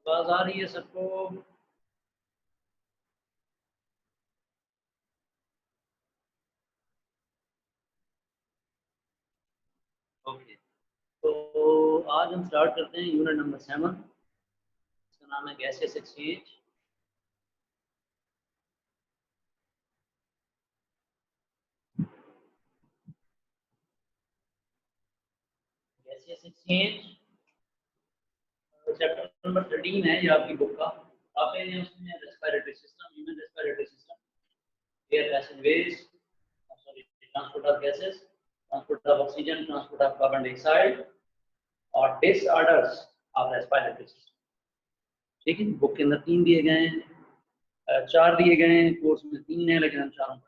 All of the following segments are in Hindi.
आवाज आ रही है सबको? ओके, तो आज हम स्टार्ट करते हैं यूनिट नंबर 7। इसका नाम है gaseous exchange. Gaseous exchange chapter number 13 है ये आपकी बुक का। आप उसमें respiratory system, human respiratory system, air passageways, sorry, transport of gases, transport of oxygen, transport of carbon dioxide और डिसऑर्डर्स ऑफ रेस्पिरेटरी सिस्टम। ठीक है, बुक के अंदर 3 दिए गए हैं, 4 दिए गए हैं, कोर्स में 3 है लेकिन हम चारों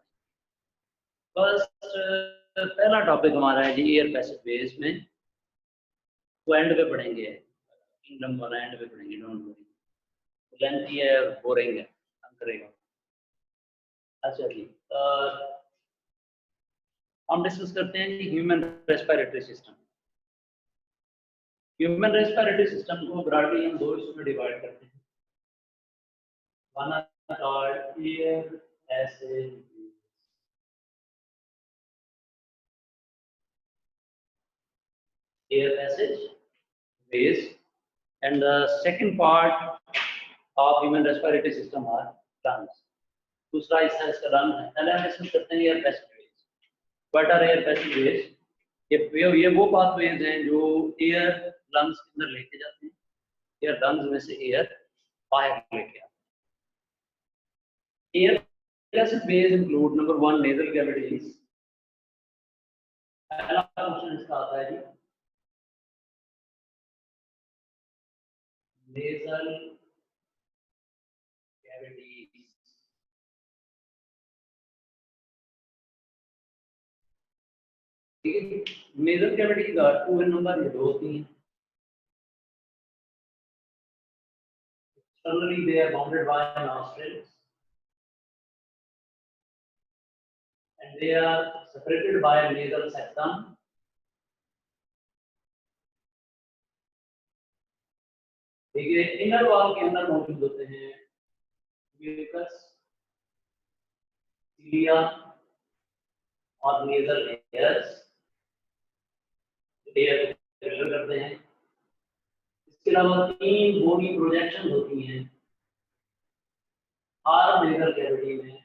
फर्स्ट पहला टॉपिक हमारा है जी एयर पैसेजवेज में, वो एंड पे पढ़ेंगे, किंगडम वाला एंड पे पढ़ेंगे, डोंट वरी। लेंथी है और बोरिंग है, हम करेगा। अच्छा जी, हम डिस्कस करते हैं जी human respiratory system. Human respiratory system को ब्रॉडली हम 2 हिस्सों में डिवाइड करते हैं। One are called air passage ways, and the second part of human respiratory system are lungs. दूसरा हिस्सा इसका लंग है। पहले हम डिस्कस करते हैं air passageways. What are air passageways? ये वो पाथवेज हैं जो एयर लंग्स के अंदर लेके जाते हैं, एयर लंग्स में से एयर बाहर लेके आते हैं। Air passageways include number 1 nasal cavities. पहला क्वेश्चन इसका आता है जी nasal cavities. Nasal cavities are 2 in number, ये 2 होती हैं। Externally they are bounded by nostrils and they are separated by nasal septum. देखिए इनर वॉल के अंदर मौजूद होते हैं म्यूकस, सिलिया और नेजल हेयर्स, एयर फिल्टर करते हैं। इसके अलावा 3 बोनी प्रोजेक्शन होती हैं हार नेजल कैविटी में,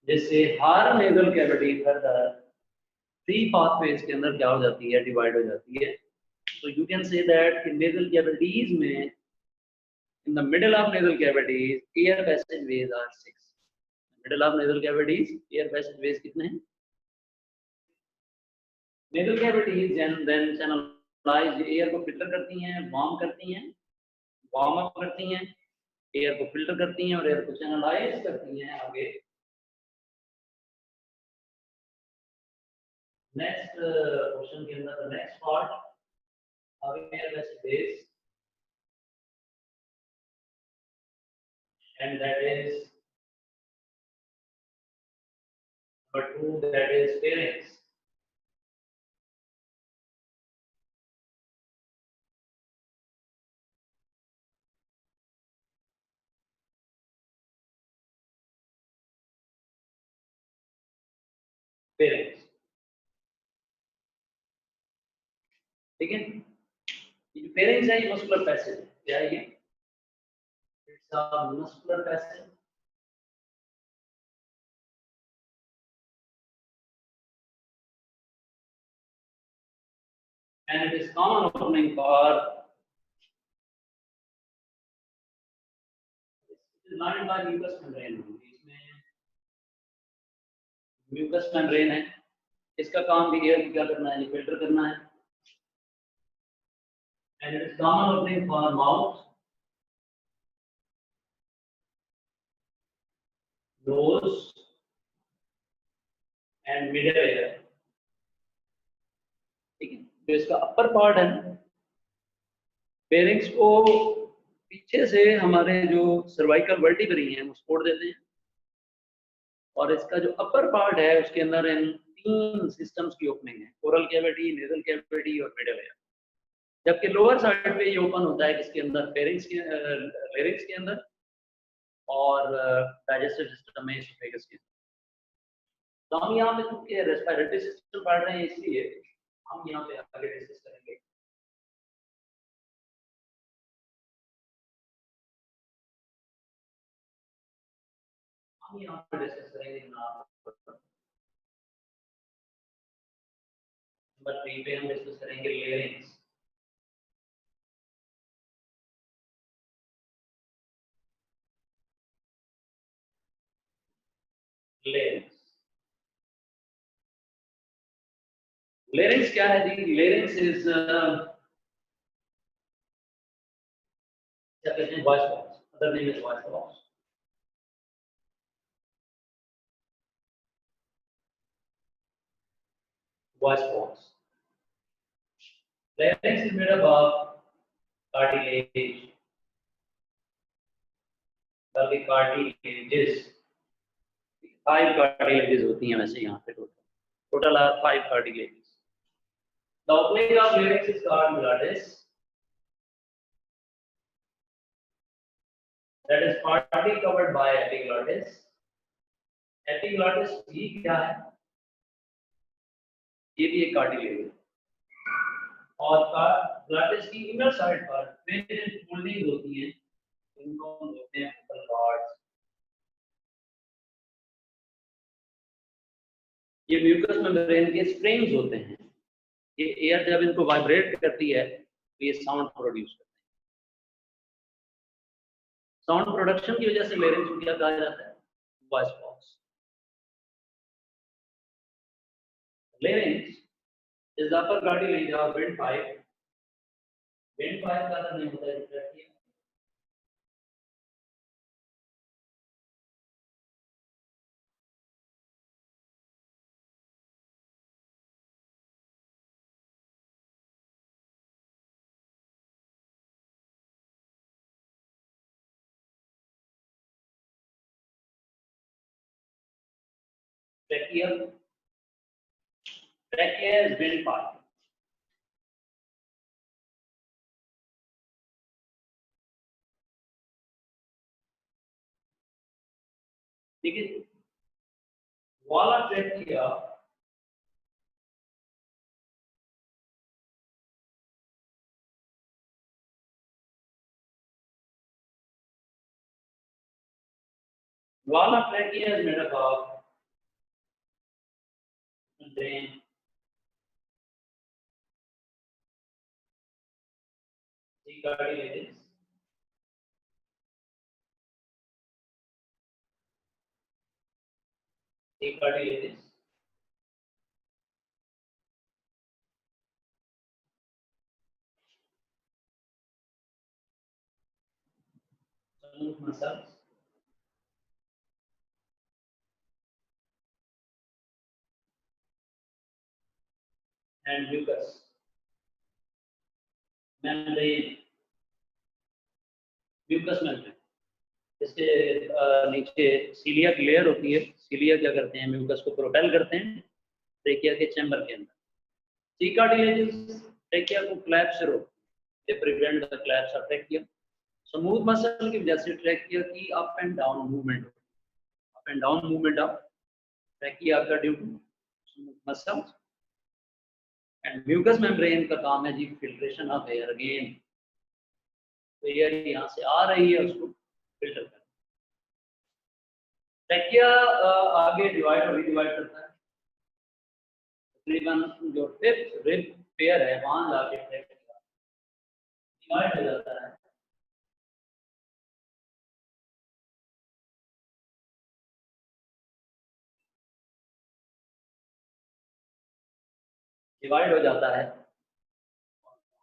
जिससे हार नेजल कैविटी फर्दर 3 पाथवेज के अंदर क्या हो जाती है, डिवाइड हो जाती है। So you can say that in nasal cavities में, in the middle of nasal cavities, air passageways are 6. Middle of nasal cavities, air passageways कितने हैं? Nasal cavities and then channelize, air को filter करती हैं, warm करती हैं, warm up करती हैं, air को filter करती हैं और air को channelize करती हैं आगे। Next question के अंदर the next part of air passageways, and that is number 2, that is pharynx. Pharynx, ठीक है। ये जो pharynx है ये मस्कुलर पैसेज है, क्या है ये? It's a muscular passage and it is common opening for, it is lined by mucous membrane। इसमें mucous membrane है, इसका काम भी एयर क्या करना है, फिल्टर करना है। and it is common opening for mouth, nose and middle ear, ठीक है। जो इसका अपर पार्ट है फेरिंक्स को पीछे से हमारे जो सर्वाइकल वर्टिब्री हैं वो सपोर्ट देते हैं, और इसका जो अपर पार्ट है उसके अंदर इन 3 सिस्टम्स की ओपनिंग है, ओरल कैविटी, नेजल कैविटी और मिडल एयर। जबकि लोअर साइड पे ये ओपन होता है किसके अंदर, फेरिंग्स के अंदर और डाइजेस्टिव सिस्टम में एसोफेगस के अंदर। तो हम यहाँ पे चूंकि रेस्पिरेटरी सिस्टम पढ़ रहे हैं इसलिए हम यहाँ पे आगे डिस्कस करेंगे। हम यहाँ पे डिस्कस करेंगे नंबर 3 पे हम डिस्कस करेंगे लेयरिंग्स। लेयरिंग्स क्या है जी? लेयरिंग्स इज क्या कहते हैं, voice box, other name is voice box. Voice box. Larynx is made up of cartilage. The cartilages. 5 cartilages होती हैं वैसे यहाँ पे total are 5 cartilages. The opening of larynx is called glottis. That is partly covered by epiglottis. Epiglottis भी क्या है? ये भी एक cartilage है। और glottis की inner side पर वेरिएंट फोल्डिंग होती है, इनको हम बोलते हैं vocal cords। ये म्यूकस मेम्ब्रेन के स्प्रिंग्स होते हैं, ये एयर जब इनको वाइब्रेट करती है तो ये साउंड प्रोड्यूस करते हैं। साउंड प्रोडक्शन की वजह से लेरिंक्स को क्या कहा जाता है? Voice box. Larynx is the upper cartilage of windpipe. Windpipe का नाम होता है trachea. Trachea, trachea is windpipe. ठीक है, wall of trachea wall of trachea is made up of membrane, the cartilages, the cartilages, smooth muscles, and mucus membrane। Mucus membrane, इसके नीचे सीलिया की लेयर होती है। सीलिया क्या करते हैं? म्यूकस को प्रोपेल करते हैं ट्रेकिया के चैम्बर के अंदर। सी कार्टिलेजेस ट्रेकिया को क्लैप्स से रोकते हैं, prevent the collapse of trachea. Smooth muscle की वजह से ट्रेकिया की up and down movement of trachea का due to smooth muscles. And mucous membrane का काम है जी फिल्ट्रेशन ऑफ एयर अगेन। तो एयर यहाँ से आ रही है, उसको फिल्टर करना। ट्रेकिया आगे डिवाइड और रीडिवाइड करता है। तकरीबन जो फिफ्थ रिब पेयर है वहां जाके ट्रेकिया डिवाइड हो जाता है। डिवाइड हो जाता है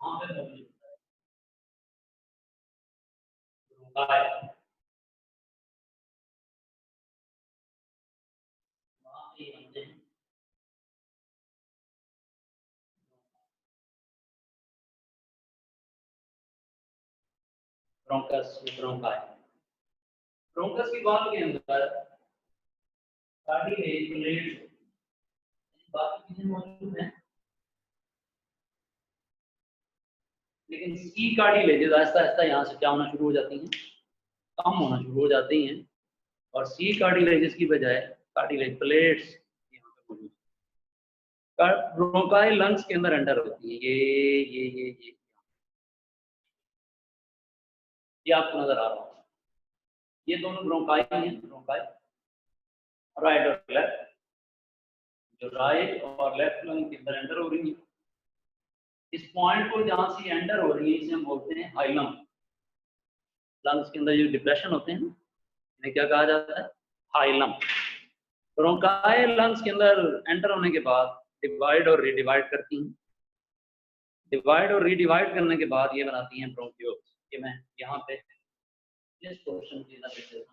वहां पे मौजूद होता है ब्रोंकाई। वहां पे बनते हैं ब्रोंकस, ब्रोंकाई। ब्रोंकस की बात के अंदर कार्टिलेज प्लेट्स बाकी चीजें मौजूद हैं। लेकिन सी कार्टिलेजेस आहिस्ता आहिस्ता यहाँ से क्या होना शुरू हो जाती हैं, कम होना शुरू हो जाती हैं, और सी कार्टिलेजेस की बजाय कार्टिलेज प्लेट्स यहाँ पे मौजूद है। ब्रोंकाई लंग्स के अंदर एंटर होती है, ये आपको नजर आ रहा होगा, ये दोनों ब्रोंकाई हैं, ब्रोंकाई राइट और लेफ्ट, जो राइट और लेफ्ट लंग के अंदर एंटर हो रही है। इस पॉइंट को जहां से एंटर हो रही है इसे हम बोलते हैं हाइलम। लंग्स के अंदर जो डिप्रेशन होते हैं इन्हें क्या कहा जाता है, हाइलम। ब्रोंकाई लंग्स के अंदर एंटर होने के बाद डिवाइड और रीडिवाइड करती हैं, डिवाइड और रीडिवाइड करने के बाद ये बनाती हैं ब्रोंक्यूल्स। ये मैं यहाँ पे इस क्वेश्चन की नजर देता हूँ।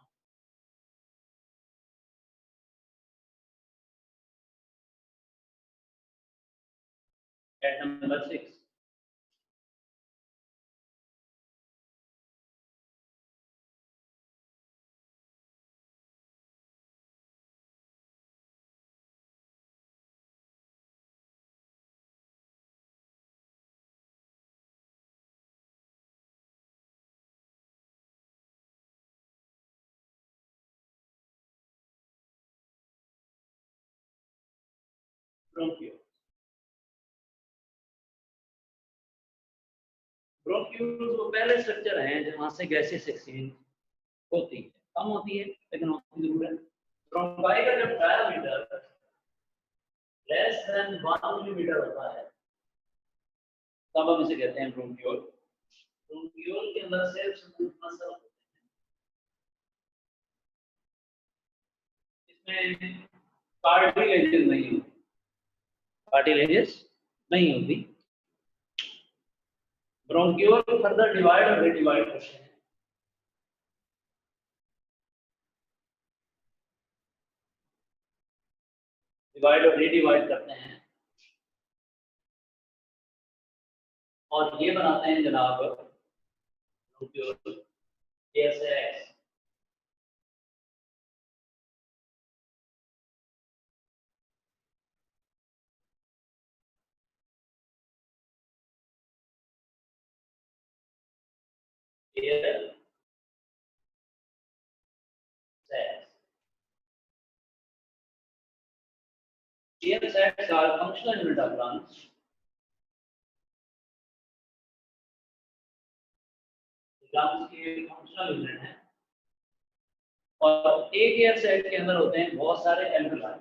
At number 6, bronchiole. ब्रोंक्यूल्स वो पहले स्ट्रक्चर हैं जहां से गैसेस एक्सचेंज होती है, कम होती है लेकिन होती जरूर है। ब्रोंकाई का जब डायमीटर लेस देन 1 मिलीमीटर होता है तब हम इसे कहते हैं ब्रोंक्यूल। ब्रोंक्यूल के अंदर सिर्फ स्मूथ मसल होते हैं, इसमें कार्टिलेजेस नहीं होती, कार्टिलेजेस नहीं होती। ब्रोंक्यूल फर्दर डिवाइड और रीडिवाइड करते हैं। डिवाइड और रीडिवाइड करते हैं और ये बनाते हैं जनाब ब्रोंक्यूल एएसएक्स। Air sets are functional unit of lungs. lungs के functional unit हैं और एक एयर सेट के अंदर होते हैं बहुत सारे एल्वेलाई।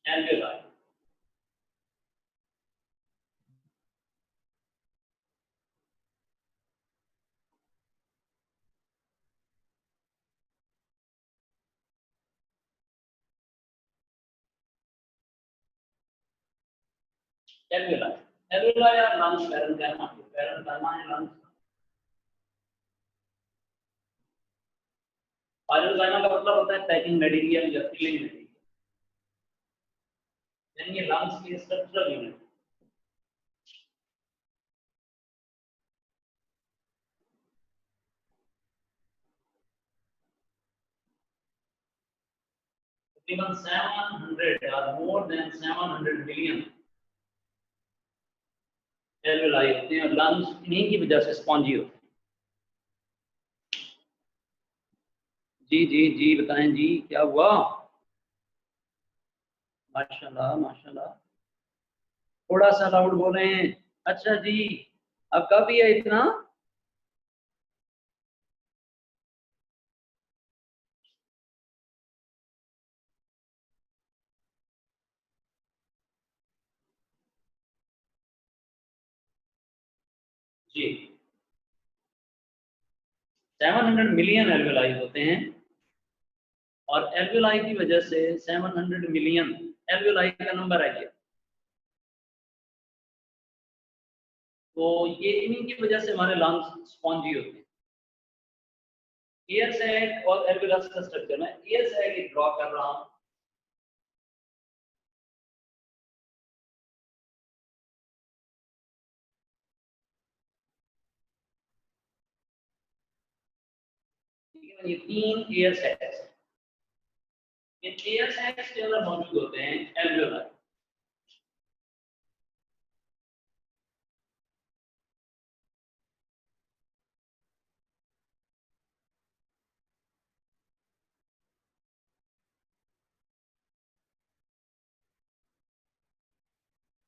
एल्वेलाई एल्वेलाई एल्वेलाई या लंग्स पैरेंकाइमा, पैरेंकाइमा है लंग्स। पैरेंकाइमा का मतलब होता है पैकिंग मेडिरियम या फिलिंग मेडिरियम, यानी ये लंग्स की स्ट्रक्चरल यूनिट। तकरीबन 700 or more than 700 million alveoli होते हैं और लंग्स इन्हीं की वजह से स्पॉन्जी होते हैं। जी जी जी बताएं जी, क्या हुआ? माशाल्लाह माशाल्लाह, थोड़ा सा लाउड बोले। अच्छा जी, अब कब ये इतना? जी 700 मिलियन एल्वेलाई होते हैं और एल्वेलाई की वजह से 700 मिलियन एल्वेलाई का नंबर है ये। तो ये इन्हीं की वजह से हमारे लंग्स स्पॉन्जी होते हैं। एयर सैक और एल्वेलस का स्ट्रक्चर में एयर सैक एक ड्रॉ कर रहा हूं। ठीक है, ये 3 air sacs, in air sacs के अंदर मौजूद होते हैं एल्वियोलाई।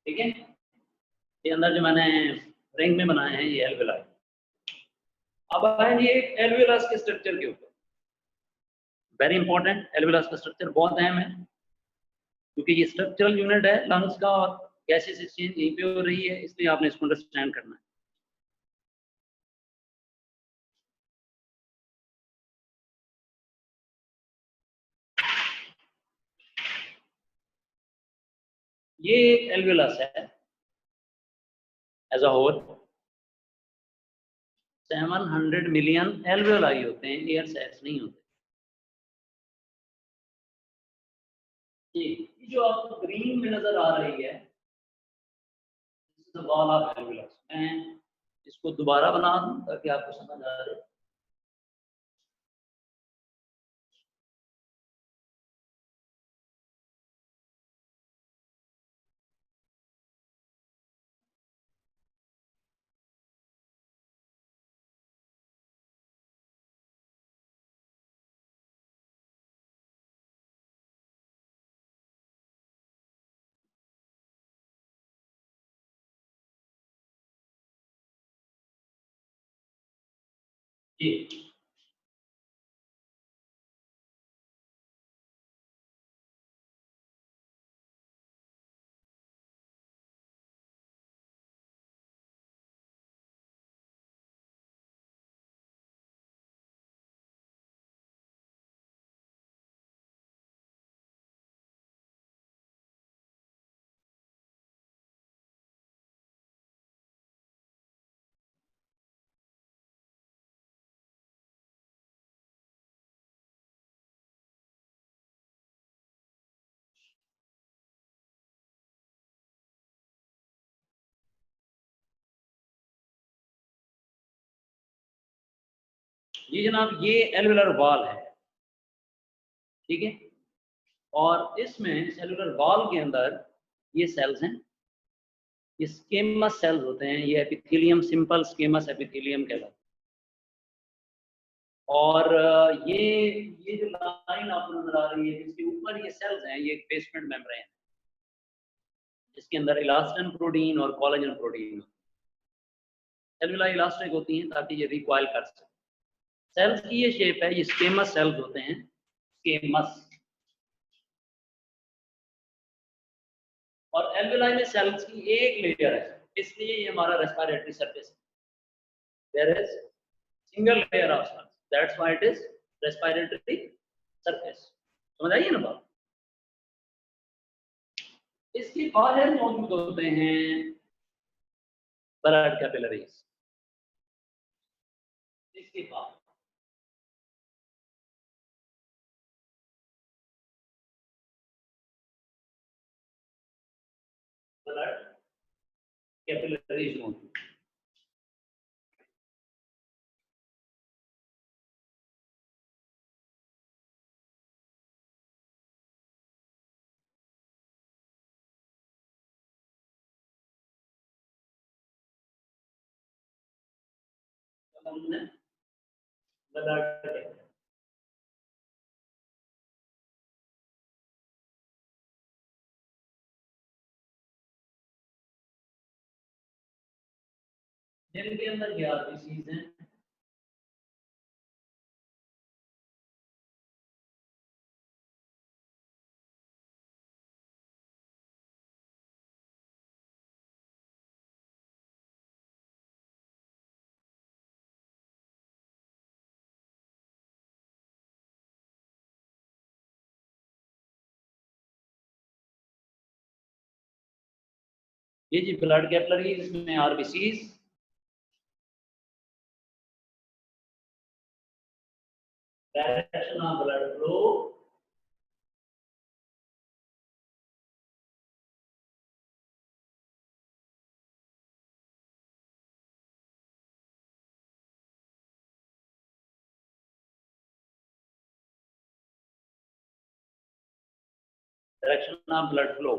ठीक है, ये अंदर जो मैंने रिंग में बनाए हैं ये एल्वियोलाई। अब आएंगे एल्वियोलस के स्ट्रक्चर के ऊपर। वेरी इंपॉर्टेंट, एल्वियोलस का स्ट्रक्चर बहुत अहम है क्योंकि ये स्ट्रक्चरल यूनिट है लंग्स का और गैसेस एक्सचेंज यहीं पे हो रही है, इसलिए आपने इसको अंडरस्टैंड करना है। ये एक एल्वियोलस है as a whole. 700 million alveoli होते हैं, एयर सैक्स नहीं होते। ये जो आपको ग्रीन में नजर आ रही है वॉल ऑफ एल्वियोलस, मैं इसको दोबारा बना दूं ताकि आपको समझ आ जाए। जी, ये जनाब ये एल्वियोलर वॉल है, ठीक है। और इसमें सेलुलर वॉल के अंदर ये सेल्स हैं, ये स्केमस सेल्स होते हैं, ये एपिथेलियम, सिंपल स्केमस एपिथेलियम कहलाता है। और ये जो लाइन आपको नजर आ रही है जिसके ऊपर ये सेल्स हैं, ये बेसमेंट मेम्ब्रेन है जिसके अंदर इलास्टिन प्रोटीन और कोलेजन प्रोटीन। सेलुला इलास्टिक होती हैं ताकि ये रिकॉइल कर सके। सेल्स की ये शेप है, ये स्केमस सेल्स होते हैं, स्केमस। और एल्वियोलाई में सेल्स की एक लेयर है, इसलिए ये हमारा रेस्पिरेटरी सरफेस है। There is single layer of cells, that's why it is respiratory surface. समझ आइए ना बात। इसके बाहर मौजूद होते हैं ब्लड कैपिलरीज। इसके बाद ब्लड कैपिलरीज मौजूद। हमने ब्लड जिनके अंदर 11 चीज हैं, ये जी ब्लड कैपिलरीज, इसमें RBCs, direction of blood flow, direction of blood flow.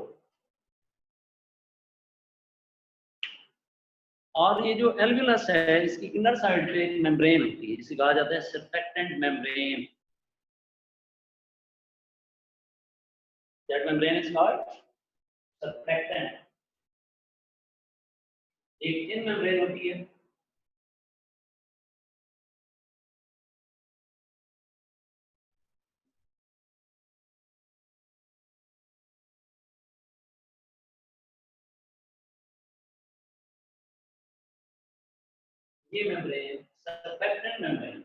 और ये जो एल्वुलस है इसकी इनर साइड पे एक मेम्ब्रेन होती है जिसे कहा जाता है surfactant membrane. That membrane is called surfactant. एक थिन मेम्ब्रेन होती है, ये मेम्ब्रेन सर्फेक्टेंट मेम्ब्रेन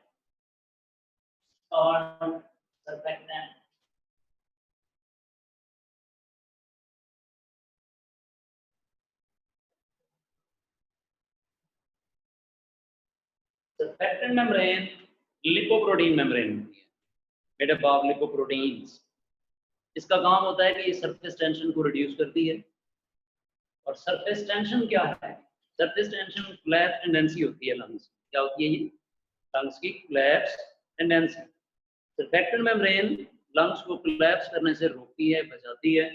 और surfactant. Surfactant membrane lipoprotein membrane होती है, मेड अप ऑफ लिपोप्रोटीन्स। इसका काम होता है कि ये सरफेस टेंशन को रिड्यूस करती है। और सरफेस टेंशन क्या है? सरफेस टेंशन कोलैप्स टेंडेंसी होती है लंग्स। क्या होती है ये? लंग्स की collapse tendency. Surfactant membrane lungs को कोलैप्स करने से रोकती है, बचाती है।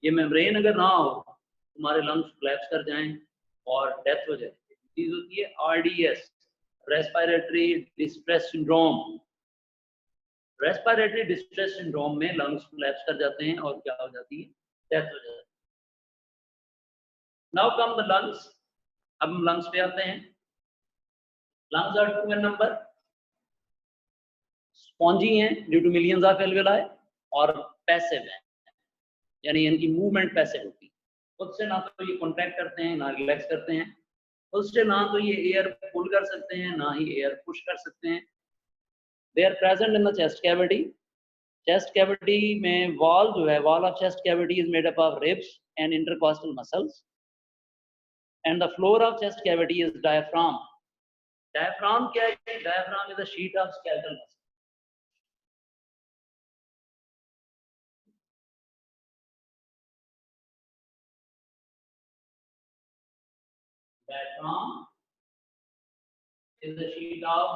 ये मेम्ब्रेन अगर ना हो तुम्हारे लंग्स कोलैप्स कर जाएं और डेथ हो जाए। चीज होती है RDS, respiratory distress syndrome. Respiratory distress syndrome में लंग्स कोलैप्स कर जाते हैं और क्या हो जाती है? डेथ हो जाती है। Now come the lungs. अब हम लंग्स पे आते हैं। Lungs are two in number, spongy हैं due to millions of alveoli, और पैसिव हैं यानी इनकी मूवमेंट पैसिव होती है। खुद से ना तो ये कॉन्ट्रैक्ट करते हैं ना रिलैक्स करते हैं। उससे ना तो ये एयर पुल कर सकते हैं ना ही एयर पुश कर सकते हैं। They are present in the chest cavity. Chest cavity में वॉल जो है, wall of chest cavity is made up of ribs and intercostal muscles and the floor of chest cavity is diaphragm. Diaphragm क्या है? Diaphragm is a sheet of skeletal muscle. Diaphragm is a sheet of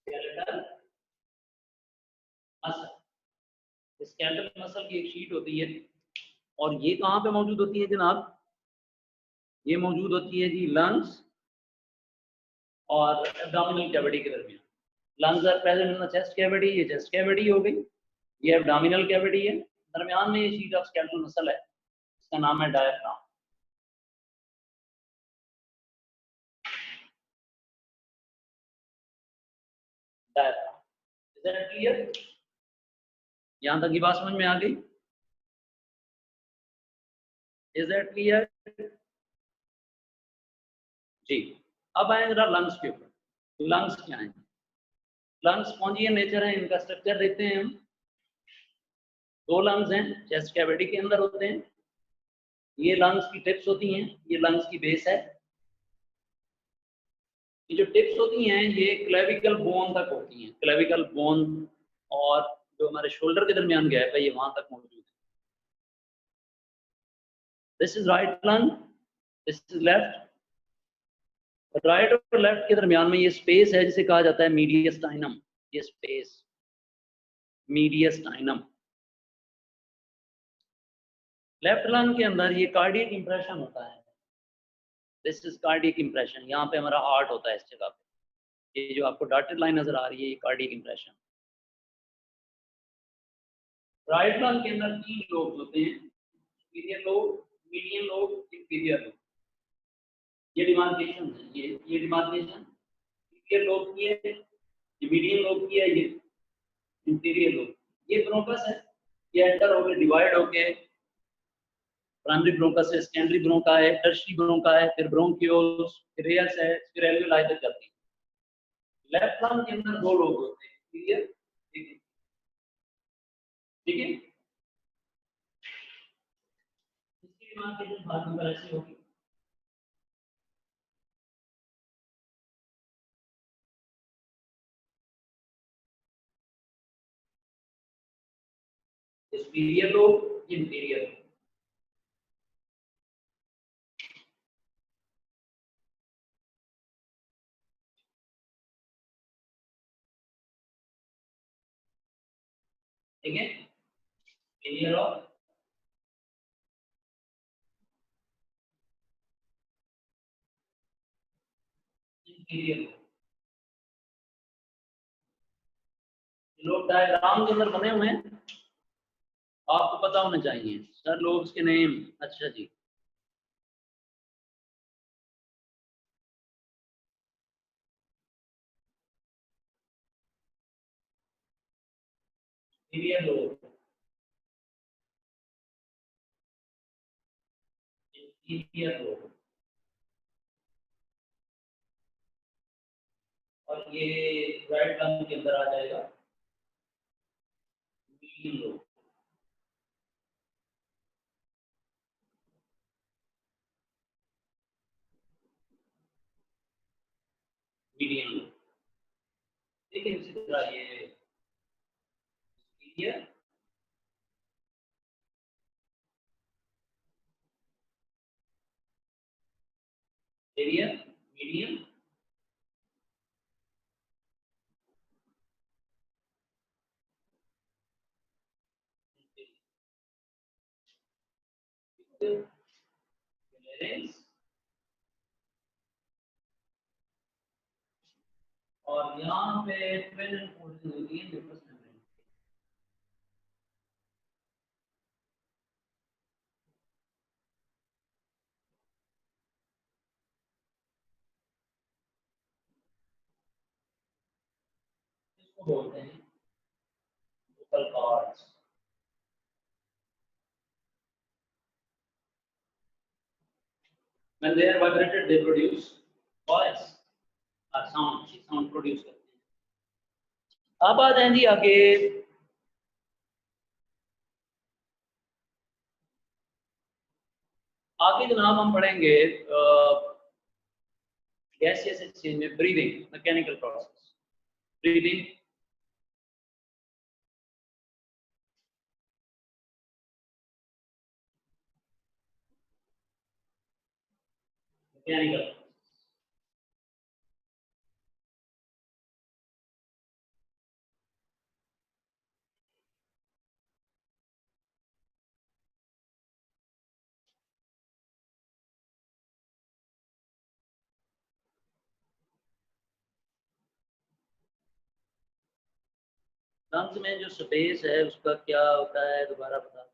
skeletal muscle। Skeletal muscle की एक शीट होती है और ये कहाँ पे मौजूद होती है जनाब? ये मौजूद होती है जी लंग्स और एब्डोमिनल कैविटी के दरमियान। Lungs are present in the chest cavity, ये चेस्ट कैविटी हो गई, ये एब्डोमिनल कैविटी है, दरमियान में ये शीट ऑफ स्केलेटल मसल है, इसका नाम है diaphragm. Diaphragm, is that clear? यहां तक की बात समझ में आ गई? इज दैट क्लियर जी? अब आए जरा लंग्स के ऊपर। लंग्स क्या है? लंग्स स्पॉन्जियन नेचर है, इनका स्ट्रक्चर देखते हैं हम। दो लंग्स हैं, चेस्ट कैविटी के अंदर होते हैं। ये लंग्स की टिप्स होती हैं, ये लंग्स की बेस है। ये जो टिप्स होती हैं ये क्लेविकल बोन तक होती हैं। क्लेविकल बोन और जो हमारे शोल्डर के दरमियान गैप है ये वहां तक मौजूद है। This is right lung, this is left. Right और लेफ्ट के दरमियान में ये स्पेस है जिसे कहा जाता है मीडियस्टाइनम। ये स्पेस मीडियस्टाइनम। लेफ्ट लंग के अंदर ये कार्डियक इंप्रेशन होता है। This is cardiac impression. यहाँ पे हमारा हार्ट होता है इस जगह पे। ये जो आपको डॉटेड लाइन नजर आ रही है ये कार्डियक इंप्रेशन। राइट लंग के अंदर तीन लोब होते हैं, superior lobe, median lobe, inferior lobe. ये डिमार्केशन है, ये डिमार्केशन सुपीरियर लोब की है, ये मीडियन लोब की है, ये इंफीरियर लोब। ये ब्रोंकस है, ये एंटर होकर डिवाइड होके प्राइमरी ब्रोंकस है, सेकेंडरी ब्रोंका है, टर्शियरी ब्रोंका है, फिर ब्रोंकियोल्स, फिर रेयस है, फिर एल्वेओलाई तक जाती है। लेफ्ट लंग के अंदर दो लोब होते हैं, इंफीरियर, ठीक है? इसकी डिमार्केशन बाद में ऐसी होगी। Superior lobe, inferior lobe. Interior of interior लोग डायग्राम के अंदर बने हुए हैं, आपको पता होना चाहिए सर लोग के नेम। अच्छा जी, इंटीरियर लोग, इंटीरियर लोग, और ये राइट टर्म के अंदर आ जाएगा मीडियम लोग। मीडियम लोग ठीक है, इसी तरह ये इंटीरियर एरिया मीडियम क्लियरेंस, और यहाँ पे ट्विन फोल्डिंग होती है न्यूक्लियस मेम्ब्रेन। इसको बोलते हैं vocal cords। When they are vibrated, they produce voice or sound, sound produce करते हैं। अब आ जाएं जी आगे, आगे जनाब हम पढ़ेंगे गैसियस एक्सचेंज में breathing, mechanical process, breathing, mechanical. Lungs में जो स्पेस है उसका क्या होता है, दोबारा बता।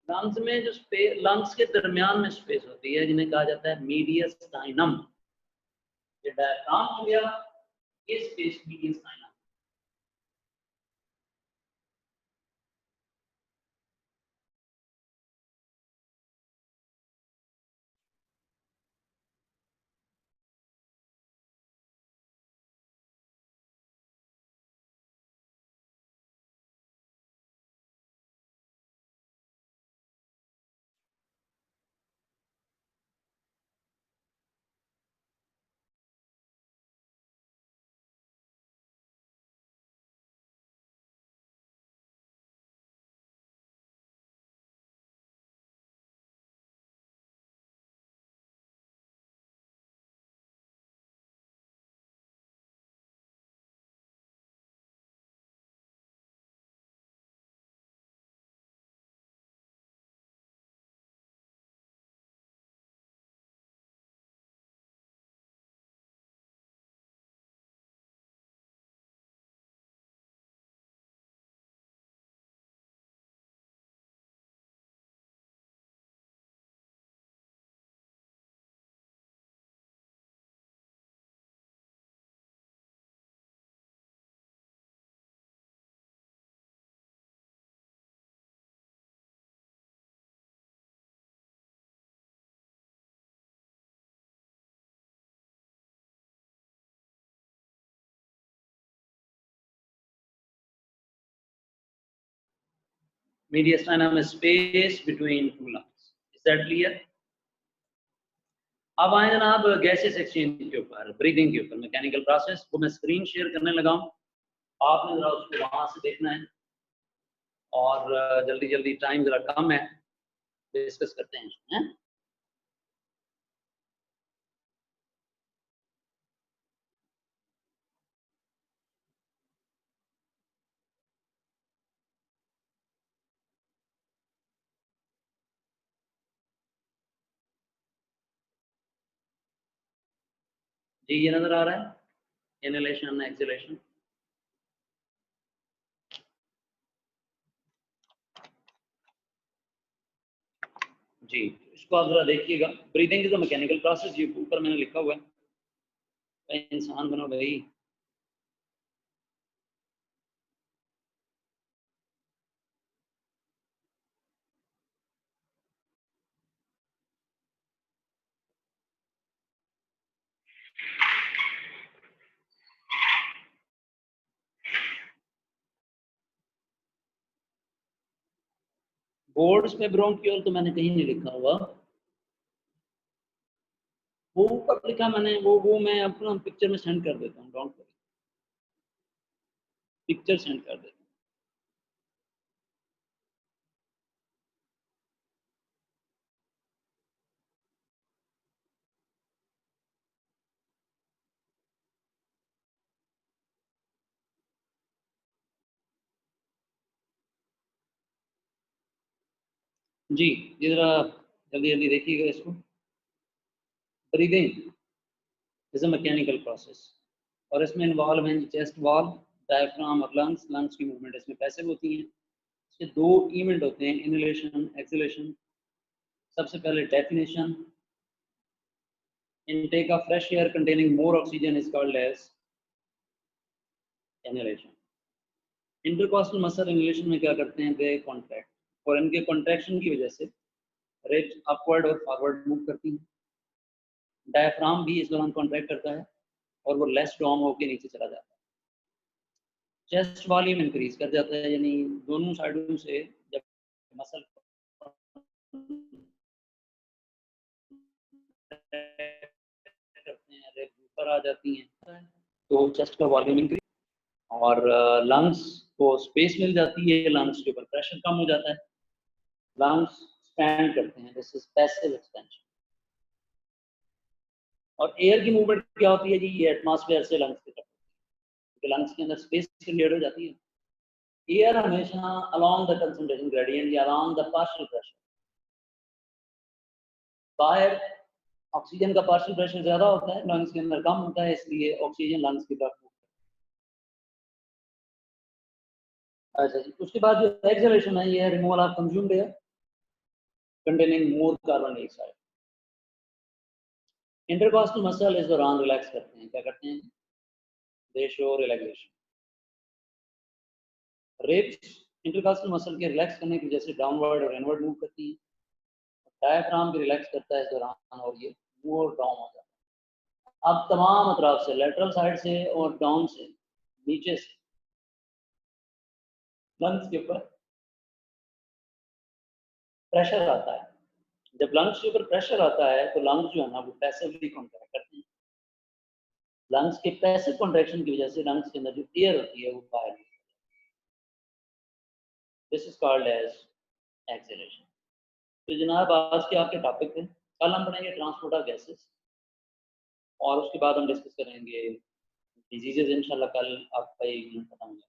लंग्स में जो स्पेस, लंग्स के दरमियान में स्पेस होती है जिन्हें कहा जाता है मीडियस्टाइनम। ये डायफ्राम हो गया, ये space मीडियस्टाइनम। Mediastinum is space between two lungs. Is that clear? अब आए जनाब गैसेस एक्सचेंज के ऊपर, ब्रीदिंग के ऊपर, मैकेनिकल प्रोसेस को मैं स्क्रीन शेयर करने लगा हूँ, आपने जरा उसको वहां से देखना है और जल्दी जल्दी, टाइम जरा कम है, डिस्कस करते हैं। जी ये नजर आ रहा है इनहेलेशन एक्सहेलेशन। जी इसको आप जरा देखिएगा। Breathing is a mechanical process, ये ऊपर मैंने लिखा हुआ है। इंसान बनो भाई। बोर्ड्स पे ब्रोंकियल तो मैंने कहीं नहीं लिखा हुआ, वो ऊपर लिखा मैंने, वो मैं अपना पिक्चर में सेंड कर देता हूँ, डोंट वरी, पिक्चर सेंड कर देता हूँ। जी ये जरा जल्दी जल्दी देखिएगा इसको। Breathing is a mechanical process और इसमें इन्वॉल्व हैं चेस्ट वॉल, डायफ्राम और लंग्स। लंग्स की मूवमेंट इसमें पैसिव होती है। इसके दो इवेंट होते हैं, इनहेलेशन एक्सहेलेशन। सबसे पहले definition, intake of fresh air containing more oxygen is called as inhalation. Intercostal muscle inhalation में क्या करते हैं, दे कॉन्ट्रैक्ट, और इनके कॉन्ट्रैक्शन की वजह से रिब्स अपवर्ड और फॉरवर्ड मूव करती हैं। डायफ्राम भी इस दौरान कॉन्ट्रैक्ट करता है और वो लेस डॉम होकर नीचे चला जाता है। चेस्ट वॉल्यूम इंक्रीज कर जाता है, यानी दोनों साइडों से जब मसल करते हैं, रिब्स ऊपर आ जाती हैं तो चेस्ट का वॉल्यूम इंक्रीज, और लंग्स को स्पेस मिल जाती है, लंग्स के ऊपर प्रेशर कम हो जाता है, लंग्स एक्सपैंड करते हैं, दिस इज पैसिव एक्सपेंशन। और एयर की मूवमेंट क्या होती है जी, ये एटमॉस्फेयर से लंग्स की तरफ, क्योंकि लंग्स के अंदर स्पेस क्रिएट हो जाती है। एयर हमेशा अलोंग द कंसंट्रेशन ग्रेडियंट या अलोंग द पार्शियल प्रेशर, बाहर ऑक्सीजन का पार्शियल प्रेशर ज्यादा होता है, लंग्स के अंदर कम होता है, इसलिए ऑक्सीजन लंग्स की तरफ। अच्छा जी, उसके बाद जो एक्सहेलेशन है, ये है removal of consumed air containing more carbon dioxide. Intercostal muscle इस दौरान रिलैक्स करते हैं, क्या करते हैं, दे show relaxation. Ribs intercostal muscle के रिलैक्स करने की वजह से डाउनवर्ड और इनवर्ड मूव करती है। डायफ्राम भी रिलैक्स करता है इस दौरान और ये मोर डाउन हो जाता है। अब तमाम अतराफ से, लेटरल साइड से और डाउन से, नीचे से लंग्स के ऊपर प्रेशर आता है। जब लंग्स के ऊपर प्रेशर आता है तो लंग्स जो है ना वो पैसिवली कॉन्ट्रैक्ट करते हैं। लंग्स के पैसिव कॉन्ट्रैक्शन की वजह से लंग्स के अंदर जो एयर होती है वो बाहर, this is called as exhalation. तो जनाब आज के आपके टॉपिक थे, कल हम पढ़ेंगे ट्रांसपोर्ट ऑफ गैसेस और उसके बाद हम डिस्कस करेंगे डिजीजेज। इंशाल्लाह कल आपका ये यूनिट खत्म हो जाएगा,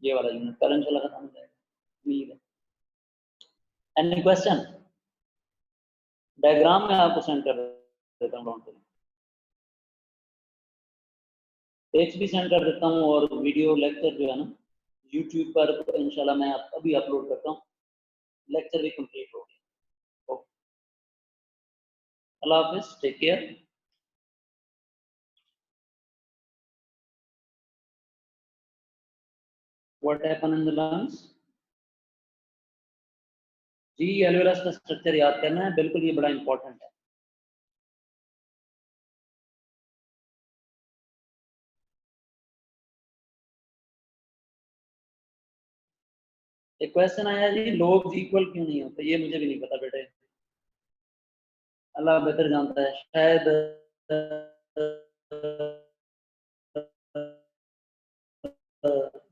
ये वाला यूनिट कल इंशाल्लाह खत्म हो जाएगा, उम्मीद है। Any question? डायग्राम में आपको सेंड कर देता हूँ, डोंट वरी, टेक्स्ट भी सेंड कर देता हूँ, और वीडियो लेक्चर जो है ना यूट्यूब पर इंशाल्लाह मैं अभी अपलोड करता हूँ। लेक्चर भी कंप्लीट हो गया। ओके, अल्लाह हाफिज, take care. What happen in the lungs? जी एल्वेलस का स्ट्रक्चर याद करना है, बिल्कुल ये बड़ा इंपॉर्टेंट है। एक क्वेश्चन आया जी, लोग इक्वल क्यों नहीं होते, ये मुझे भी नहीं पता बेटे, अल्लाह बेहतर जानता है। शायद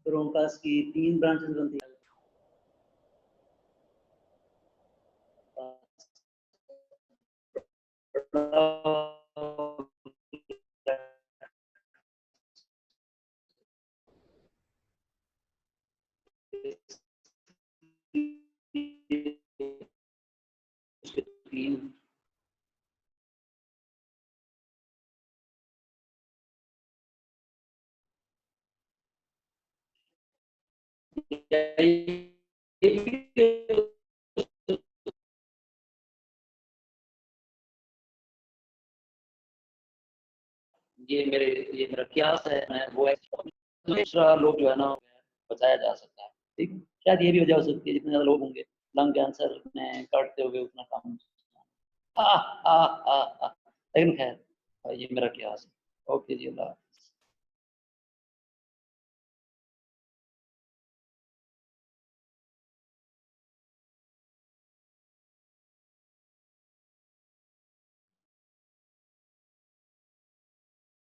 ब्रोंकास की 3 ब्रांचेस बनती है। ये मेरा क्यास है, मैं वो दूसरा लोग जो है ना बचाया जा सकता है। ठीक, शायद ये भी वजह हो सकती है, जितने ज़्यादा लोग होंगे लंग कैंसर में काटते हुए उतना कम। लेकिन खैर ये मेरा क्यास है। ओके जी, अल्लाह।